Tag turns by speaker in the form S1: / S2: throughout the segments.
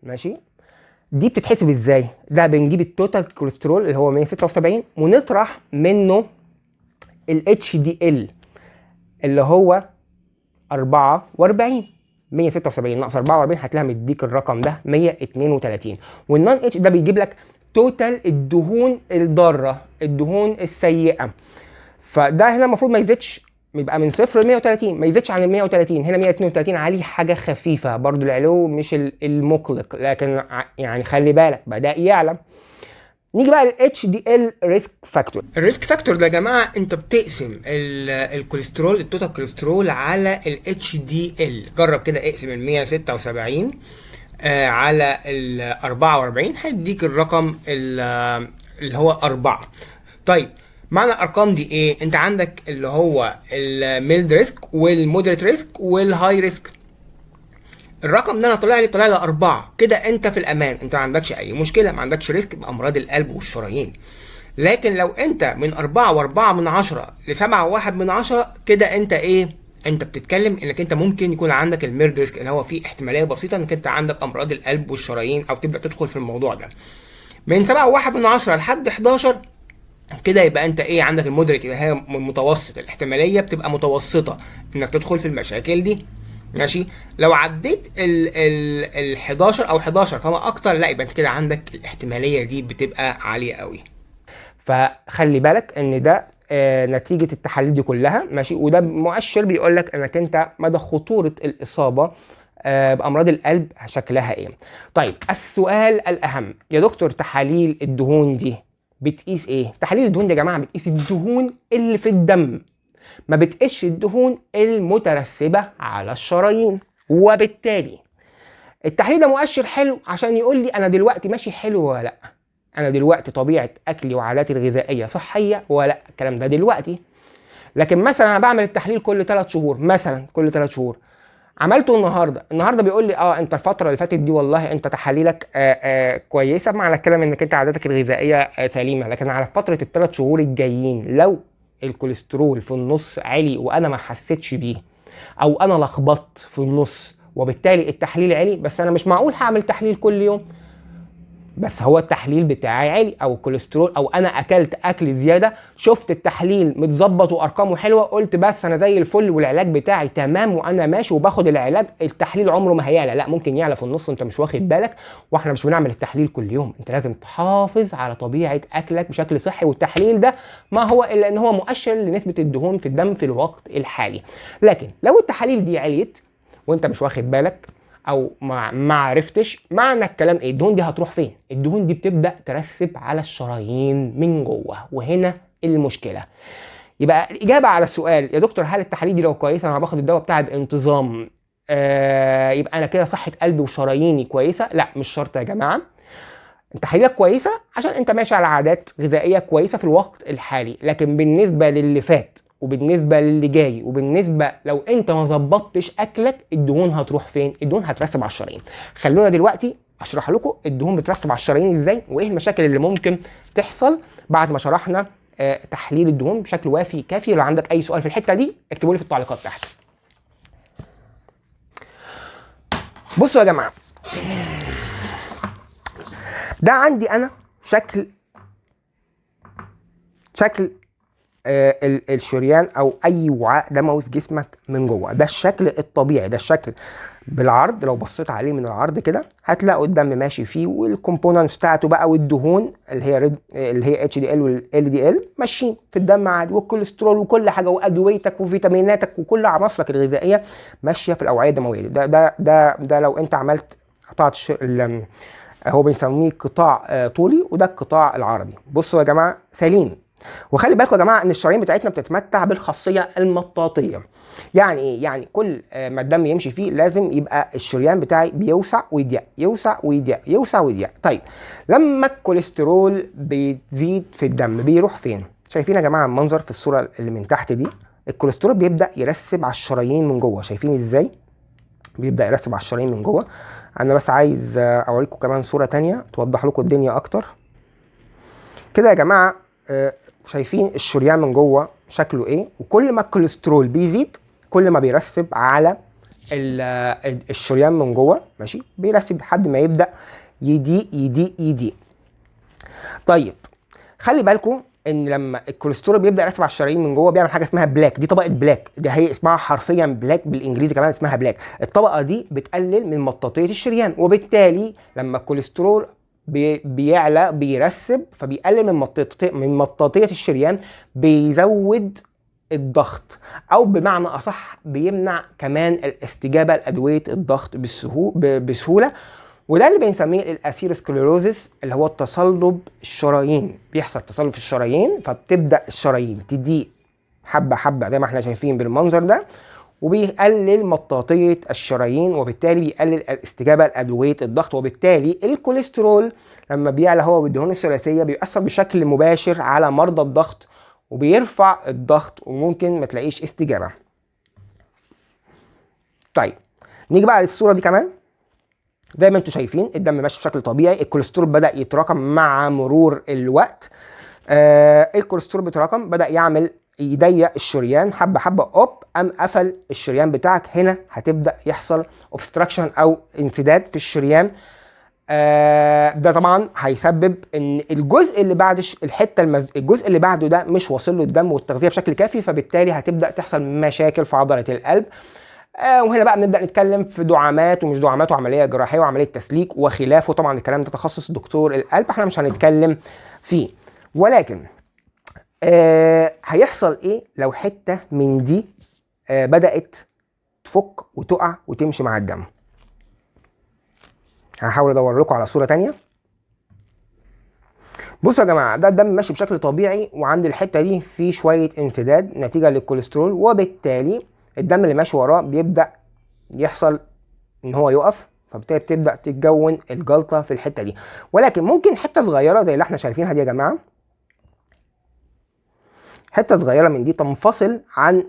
S1: ماشي. دي بتتحسب ازاي؟ ده بنجيب التوتال كوليسترول اللي هو 176 ونطرح منه ال HDL اللي هو 44. 176 ناقص 44 هتلاقيها مديك الرقم ده 132. والنون اتش ده بيجيب لك توتال الدهون الضاره، الدهون السيئه. فده هنا المفروض ما يزيدش، يبقى من 0 ل 130 ما يزيدش عن ال 130. هنا 132 عليه حاجه خفيفه برضو، العلو مش المقلق، لكن يعني خلي بالك بدا يعلى. نيجي بقى لل HDL ريسك فاكتور. الريسك فاكتور ده يا جماعه انت بتقسم الكوليسترول، التوتال كوليسترول على ال HDL. جرب كده اقسم ال 176 على ال 44 هيديك الرقم اللي هو 4. طيب معنى الارقام دي ايه؟ انت عندك اللي هو الميلد ريسك والمودريت ريسك والهاي ريسك. الرقم ده انا طلع لي 4 كده، انت في الامان، انت ما عندكش اي مشكله، ما عندكش ريسك بامراض القلب والشرايين. لكن لو انت من 4.4 ل 7.1 كده انت ايه؟ انت بتتكلم انك انت ممكن يكون عندك الميرد ريسك، اللي هو فيه احتماليه بسيطه انك انت عندك امراض القلب والشرايين او تبدا تدخل في الموضوع ده. من 7.1 لحد 11 كده يبقى انت ايه؟ عندك المودريت، يبقى هي متوسط، الاحتماليه بتبقى متوسطه انك تدخل في المشاكل دي. ماشي. لو عديت ال 11 او 11 فما اكتر، لا يبقى انت كده عندك الاحتماليه دي بتبقى عاليه قوي. فخلي بالك ان ده نتيجه التحاليل دي كلها. ماشي. وده مؤشر بيقول لك انك انت مدى خطوره الاصابه بامراض القلب شكلها ايه. طيب السؤال الاهم يا دكتور، تحاليل الدهون دي بتقيس ايه؟ تحاليل الدهون دي يا جماعه بتقيس الدهون اللي في الدم، ما بتقيسش الدهون المترسبه على الشرايين. وبالتالي التحليل ده مؤشر حلو عشان يقول لي انا دلوقتي ماشي حلو ولا لا، انا دلوقتي طبيعه اكلي وعاداتي الغذائيه صحيه ولا لا، الكلام ده دلوقتي. لكن مثلا انا بعمل التحليل كل 3 شهور، مثلا كل 3 شهور، عملته النهارده بيقول لي انت الفتره اللي فاتت دي والله انت تحاليلك كويسه، معنى الكلام انك انت عاداتك الغذائيه سليمه. لكن على فتره ال3 شهور الجايين لو الكوليسترول في النص عالي وانا ما حسيتش بيه، او انا لخبطت في النص وبالتالي التحليل عالي، بس انا مش معقول هعمل تحليل كل يوم بس هو التحليل بتاعي عالي او الكوليسترول، او انا اكلت اكل زياده، شفت التحليل متظبط وارقامه حلوه، قلت بس انا زي الفل والعلاج بتاعي تمام وانا ماشي وباخد العلاج، التحليل عمره ما هيعلى، لا ممكن يعلى في النص وانت مش واخد بالك. واحنا مش بنعمل التحليل كل يوم، انت لازم تحافظ على طبيعه اكلك بشكل صحي، والتحليل ده ما هو الا ان هو مؤشر لنسبه الدهون في الدم في الوقت الحالي. لكن لو التحاليل دي عليت وانت مش واخد بالك او ما عرفتش، معنى الكلام ايه؟ الدهون دي هتروح فين؟ الدهون دي بتبدا ترسب على الشرايين من جوه، وهنا المشكله. يبقى الاجابه على السؤال يا دكتور هل التحاليل دي لو كويسه انا باخد الدواء بتاعي بانتظام يبقى انا كده صحه قلبي وشراييني كويسه؟ لا مش شرط يا جماعه. تحاليلك كويسه عشان انت ماشي على عادات غذائيه كويسه في الوقت الحالي، لكن بالنسبه للي فات وبالنسبه للي جاي وبالنسبه لو انت ما ظبطتش اكلك، الدهون هتروح فين؟ الدهون هترسب على الشرايين. خلونا دلوقتي اشرح لكم الدهون بترسب على الشرايين ازاي، وايه المشاكل اللي ممكن تحصل بعد ما شرحنا تحليل الدهون بشكل وافي كافي. لو عندك اي سؤال في الحته دي اكتبوا لي في التعليقات تحت. بصوا يا جماعه، ده عندي انا شكل الشريان او اي وعاء دموي في جسمك من جوه. ده الشكل الطبيعي، ده الشكل بالعرض. لو بصيت عليه من العرض كده هتلاقوا الدم ماشي فيه، والكومبوننتس بتاعته بقى والدهون اللي هي اتش دي ال والال دي ال ماشيين في الدم عادي، والكوليسترول وكل حاجه وادويتك وفيتاميناتك وكل عناصرك الغذائيه ماشيه في الاوعيه الدمويه. ده لو انت عملت قطعت هو بنسميه قطاع طولي، وده القطاع العرضي. بصوا يا جماعه سليم. وخلي بالكم يا جماعه ان الشرايين بتاعتنا بتتمتع بالخاصيه المطاطيه. يعني ايه؟ يعني كل ما الدم يمشي فيه لازم يبقى الشريان بتاعي بيوسع ويضيق، يوسع ويضيق، يوسع ويضيق. طيب لما الكوليسترول بيزيد في الدم بيروح فين؟ شايفين يا جماعه المنظر في الصوره اللي من تحت دي؟ الكوليسترول بيبدا يرسب على الشرايين من جوه. شايفين ازاي بيبدا يرسب على الشرايين من جوه؟ انا بس عايز اوريكم كمان صوره تانية توضح لكم الدنيا اكتر كده يا جماعه. شايفين الشريان من جوه شكله ايه؟ وكل ما الكوليسترول بيزيد كل ما بيرسب على الشريان من جوه، ماشي، بيرسب لحد ما يبدا يضيق يضيق يضيق. طيب خلي بالكم ان لما الكوليسترول بيبدا يرسب على الشرايين من جوه بيعمل حاجه اسمها بلاك. دي طبقه بلاك، دي هي اسمها حرفيا بلاك، بالانجليزي كمان اسمها بلاك. الطبقه دي بتقلل من مطاطيه الشريان، وبالتالي لما الكوليسترول بيعلى بيرسب، فبيقلل من مطاطيه الشريان، بيزود الضغط، او بمعنى اصح بيمنع كمان الاستجابه لادويه الضغط بسهوله. وده اللي بنسميه الاسيروسكليروزس، اللي هو التصلب الشرايين. بيحصل تصلب في الشرايين، فبتبدا الشرايين تضيق حبه حبه زي ما احنا شايفين بالمنظر ده، وبيقلل مطاطيه الشرايين، وبالتالي بيقلل الاستجابه لادويه الضغط. وبالتالي الكوليسترول لما بيعلى هو والدهون الثلاثيه بيأثر بشكل مباشر على مرضى الضغط، وبيرفع الضغط، وممكن ما تلاقيش استجابه. طيب نيجي بقى للصوره دي كمان. زي ما انتم شايفين الدم ماشي بشكل طبيعي، الكوليسترول بدأ يتراكم مع مرور الوقت. الكوليسترول بيتراكم، بدأ يضيق الشريان حبه حبه، قام قفل الشريان بتاعك. هنا هتبدأ يحصل اوبستراكشن او انسداد في الشريان. ده طبعا هيسبب ان الجزء اللي بعد الجزء اللي بعده ده مش واصل له الدم والتغذيه بشكل كافي، فبالتالي هتبدأ تحصل مشاكل في عضله القلب. وهنا بقى بنبدا نتكلم في دعامات ومش دعامات، وعمليه جراحيه وعمليه تسليك وخلافه. طبعا الكلام ده تخصص دكتور القلب، احنا مش هنتكلم فيه. ولكن هيحصل ايه لو حته من دي بدات تفك وتقع وتمشي مع الدم؟ هحاول ادور لكم على صوره تانية. بصوا يا جماعه، ده الدم ماشي بشكل طبيعي، وعند الحته دي في شويه انسداد نتيجه للكوليسترول، وبالتالي الدم اللي ماشي وراه بيبدا يحصل ان هو يقف، فبالتالي بتبدا تتكون الجلطه في الحته دي. ولكن ممكن حته صغيره زي اللي احنا شايفينها دي يا جماعه، حته صغيره من دي تنفصل عن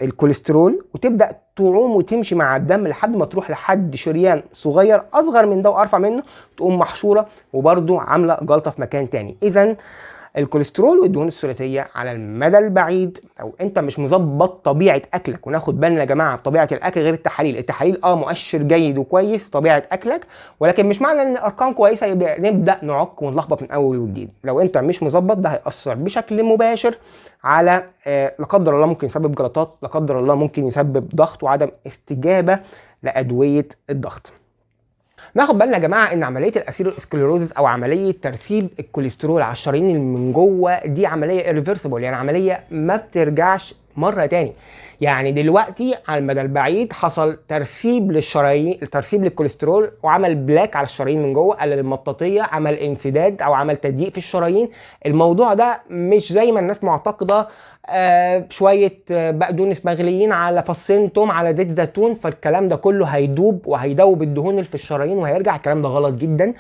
S1: الكوليسترول، وتبدا تعوم وتمشي مع الدم لحد ما تروح لحد شريان صغير اصغر من ده وارفع منه، تقوم محشوره وبرده عامله جلطه في مكان تاني. اذا الكوليسترول والدهون الثلاثيه على المدى البعيد، او انت مش مظبط طبيعه اكلك، وناخد بالنا يا جماعه طبيعه الاكل غير التحاليل. التحاليل مؤشر جيد وكويس طبيعه اكلك، ولكن مش معنى ان الارقام كويسه يبقى نبدا نعك ونلخبط من اول وجديد. لو انت مش مظبط ده هياثر بشكل مباشر على لا قدر الله ممكن يسبب جلطات، لا قدر الله ممكن يسبب ضغط وعدم استجابه لادويه الضغط. ناخد بالنا يا جماعه ان عمليه الاسيروسكليروزس او عمليه ترسيب الكوليسترول على الشرايين اللي من جوه دي عمليه irreversible، يعني عمليه ما بترجعش مره تاني. يعني دلوقتي على المدى البعيد حصل ترسيب للشرايين، ترسيب للكوليسترول، وعمل بلاك على الشرايين من جوه، قلل المطاطيه، عمل انسداد او عمل تضييق في الشرايين. الموضوع ده مش زي ما الناس معتقده شويه بقدونس مغليين على فصين توم على زيت زيتون فالكلام ده كله هيدوب وهيدوب الدهون اللي في الشرايين وهيرجع. الكلام ده غلط جدا.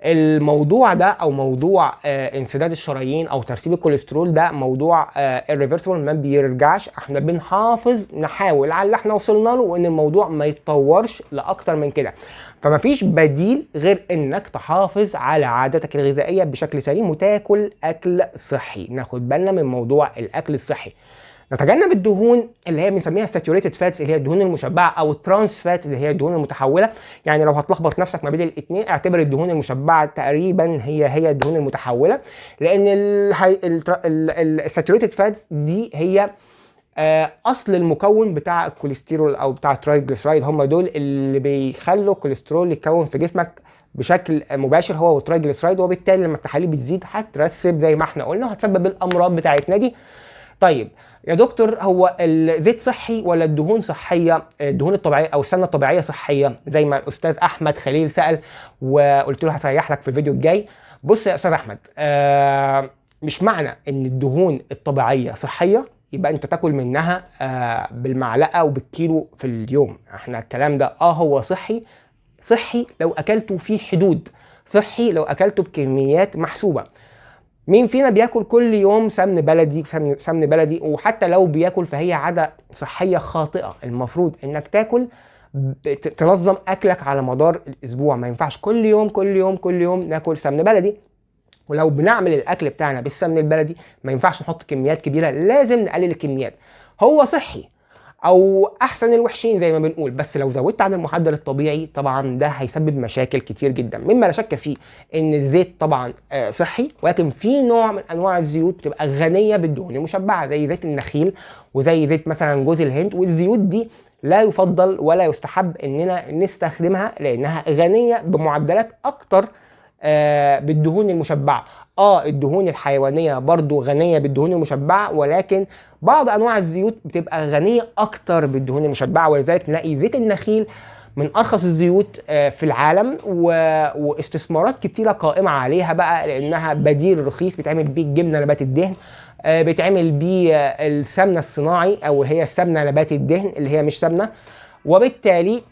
S1: الموضوع ده او موضوع انسداد الشرايين او ترسيب الكوليسترول ده موضوع irreversible، ما بيرجعش. احنا بنحافظ نحاول على اللي احنا وصلنا له، وان الموضوع ما يتطورش لاكتر من كده. فمفيش بديل غير انك تحافظ على عاداتك الغذائيه بشكل سليم وتاكل اكل صحي. ناخد بالنا من موضوع الاكل الصحي، نتجنب الدهون اللي هي بنسميها ساتوريتد فاتس اللي هي الدهون المشبعه، او الترانس فاتس اللي هي الدهون المتحوله. يعني لو هتلخبط نفسك ما بين الاثنين اعتبر الدهون المشبعه تقريبا هي الدهون المتحوله، لان الساتوريتد فاتس دي هي اصل المكون بتاع الكوليسترول او بتاع الترايجليسرايد. هم دول اللي بيخلوا الكوليسترول يتكون في جسمك بشكل مباشر، هو والترايجليسرايد. وبالتالي لما التحاليل بتزيد هترسب زي ما احنا قلنا وهتسبب الامراض بتاعتنا دي. طيب يا دكتور، هو الزيت صحي ولا الدهون صحيه؟ الدهون الطبيعيه او السمنه الطبيعيه صحيه زي ما الاستاذ احمد خليل سال، وقلت له هسيح لك في الفيديو الجاي. بص يا استاذ احمد، مش معنى ان الدهون الطبيعيه صحيه يبقى انت تاكل منها بالمعلقه وبالكيلو في اليوم. احنا الكلام ده هو صحي لو اكلته في حدود، صحي لو اكلته بكميات محسوبه. مين فينا بياكل كل يوم سمن بلدي؟ وحتى لو بياكل فهي عادة صحية خاطئة. المفروض انك تاكل تنظم اكلك على مدار الاسبوع. ما ينفعش كل يوم ناكل سمن بلدي. ولو بنعمل الاكل بتاعنا بالسمن البلدي ما ينفعش نحط كميات كبيرة، لازم نقلل الكميات. هو صحي او احسن الوحشين زي ما بنقول. بس لو زودت عن المعدل الطبيعي طبعا ده هيسبب مشاكل كتير جدا، مما لا شك فيه ان الزيت طبعا صحي، ولكن في نوع من انواع الزيوت بتبقى غنيه بالدهون المشبعه زي زيت النخيل وزي زيت مثلا جوز الهند، والزيوت دي لا يفضل ولا يستحب اننا نستخدمها لانها غنيه بمعدلات اكتر بالدهون المشبعه. الدهون الحيوانيه برضو غنيه بالدهون المشبعه، ولكن بعض انواع الزيوت بتبقى غنيه اكتر بالدهون المشبعه، ولذلك نلاقي زيت النخيل من ارخص الزيوت في العالم، واستثمارات كتيره قائمه عليها بقى لانها بديل رخيص بيتعمل بيه الجبنه نبات الدهن، بيتعمل بيه السمنه الصناعي او هي السمنه نبات الدهن اللي هي مش سمنه. وبالتالي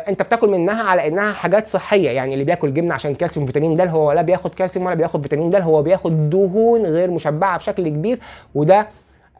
S1: انت بتاكل منها على انها حاجات صحيه. يعني اللي بياكل جبنه عشان كالسيوم وفيتامين د هو ولا بياخد كالسيوم ولا بياخد فيتامين د، هو بياخد دهون غير مشبعه بشكل كبير، وده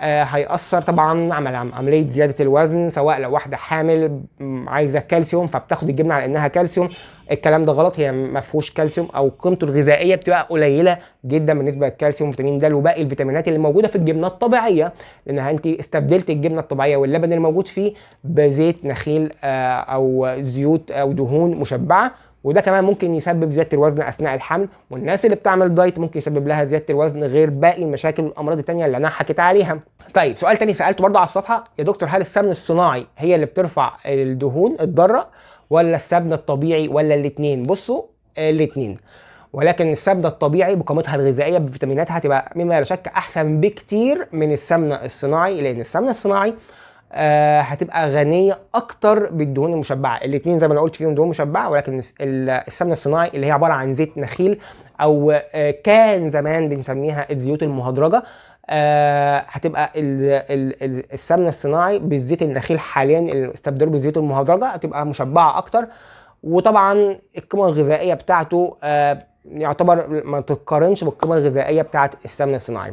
S1: هيأثر طبعا عملية زيادة الوزن، سواء لو واحدة حامل عايزة كالسيوم فبتاخد الجبنة على انها كالسيوم. الكلام ده غلط، هي ما فيهوش كالسيوم او قيمته الغذائية بتبقى قليلة جدا بالنسبة للكالسيوم وفيتامين د وباقي الفيتامينات اللي موجودة في الجبنة الطبيعية، لانها انت استبدلت الجبنة الطبيعية واللبن اللي موجود فيه بزيت نخيل او زيوت او دهون مشبعة، وده كمان ممكن يسبب زياده الوزن اثناء الحمل، والناس اللي بتعمل دايت ممكن يسبب لها زياده الوزن غير باقي المشاكل والامراض التانيه اللي انا حكيت عليها. طيب سؤال تاني سالته برضه على الصفحه، يا دكتور هل السمن الصناعي هي اللي بترفع الدهون الضاره ولا السمن الطبيعي ولا الاثنين؟ بصوا الاثنين، ولكن السمنه الطبيعي بقيمتها الغذائيه بفيتاميناتها هتبقى مما لا شك احسن بكتير من السمنه الصناعي، لان السمنه الصناعي هتبقى غنيه اكتر بالدهون المشبعه. الاثنين زي ما انا قلت فيهم دهون مشبعه، ولكن السمنه الصناعي اللي هي عباره عن زيت نخيل او كان زمان بنسميها الزيوت المهدرجه، هتبقى السمنه الصناعي بالزيت النخيل حاليا اللي استبدلوا بالزيوت المهدرجه هتبقى مشبعه اكتر، وطبعا القيمه الغذائيه بتاعته يعتبر ما تتقارنش بالقيمه الغذائيه بتاعه السمنه الصناعي.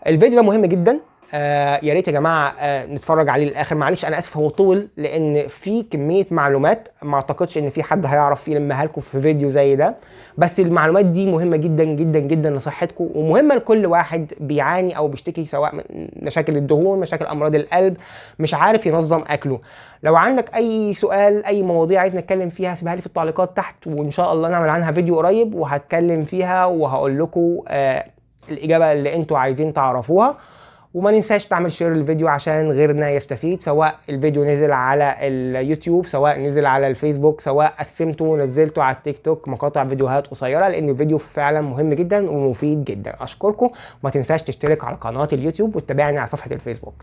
S1: الفيديو ده مهم جدا، يا ريت يا جماعه نتفرج عليه للاخر. معلش انا اسف هو طول لان في كميه معلومات ما اعتقدش ان في حد هيعرف يلمها لكم في فيديو زي ده، بس المعلومات دي مهمه جدا جدا جدا لصحتكم، ومهمه لكل واحد بيعاني او بيشتكي سواء من مشاكل الدهون، مشاكل امراض القلب، مش عارف ينظم اكله. لو عندك اي سؤال، اي مواضيع عايز نتكلم فيها، سيبها لي في التعليقات تحت، وان شاء الله نعمل عنها فيديو قريب وهتكلم فيها وهقول لكم الاجابه اللي انتوا عايزين تعرفوها. وما ننساش تعمل شير الفيديو عشان غيرنا يستفيد، سواء الفيديو نزل على اليوتيوب، سواء نزل على الفيسبوك، سواء قسمته ونزلته على التيك توك مقاطع فيديوهات قصيره، لان الفيديو فعلا مهم جدا ومفيد جدا. اشكركم، وما تنساش تشترك على قناه اليوتيوب وتتابعني على صفحه الفيسبوك.